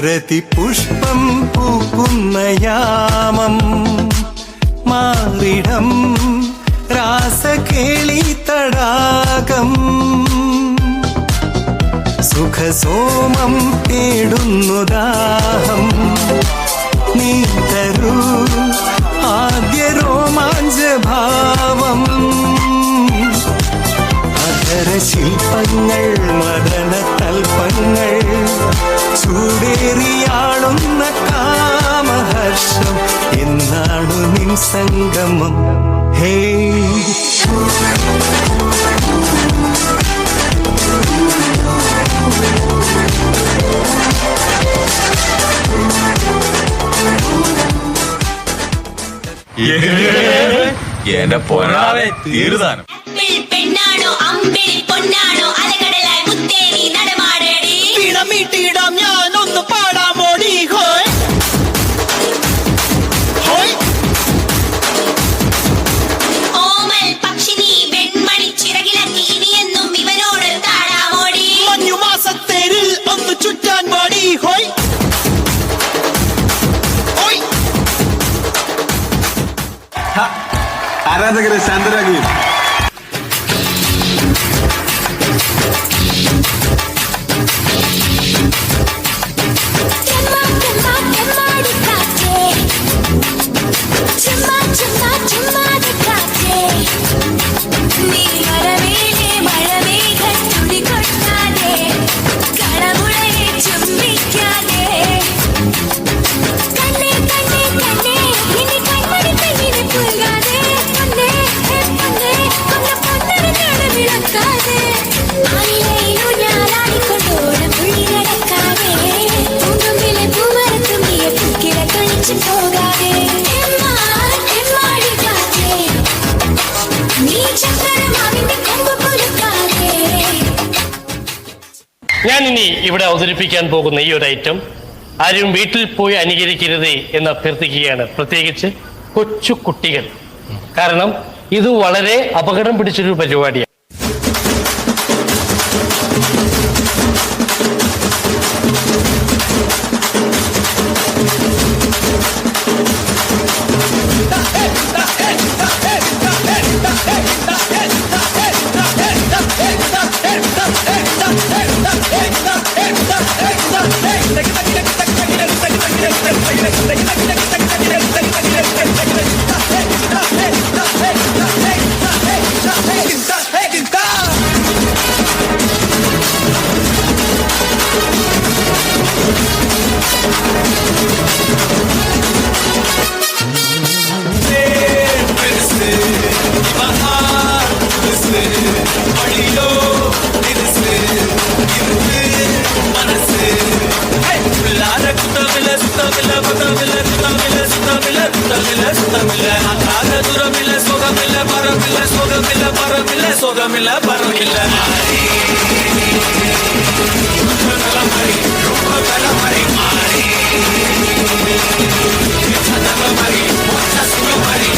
ചെമ്പരത്തി പുഷ്പം പൂക്കുന്ന യാമം മാറിടം രാസകേളി തടാകം സുഖസോമം തേടുന്നു ദാഹം നീ തരൂ ആദ്യ രോമാഞ്ചഭാവം ശില്പങ്ങൾ മദന തൽപ്പങ്ങൾ ചൂടേറിയാളുന്ന കാമഹർഷം എന്നാണു നിൻ സംഗമം ഹേ എന്റെ പൊന്നാവേ തീർതാനം പെണ്ണാണോ അമ്പിളി പൊന്നാണോ അലകടലായി മുത്തേനി നടമാടേടി പിണമീട്ടിയിടാം ഞാനൊന്ന് പാടാമോടി ഹോയ് ഹോയ് ഓമൽ പക്ഷിനി വെൺമണി ചിറകിലക്കി ഇനിയെന്നും ഇവനോട് താടാമോടി മഞ്ഞുമാസത്തേരിൽ ഒന്ന് ചുറ്റാൻ പാടി ഹോയ് ആരാധകരെ ശാന്തരാകുകയും ഞാനിനി ഇവിടെ അവതരിപ്പിക്കാൻ പോകുന്ന ഈ ഒരു ഐറ്റം ആരും വീട്ടിൽ പോയി അനുകരിക്കരുത് എന്ന് അഭ്യർത്ഥിക്കുകയാണ്, പ്രത്യേകിച്ച് കൊച്ചു കുട്ടികൾ. കാരണം ഇത് വളരെ അപകടം പിടിച്ചൊരു പരിപാടിയാണ്. Mari,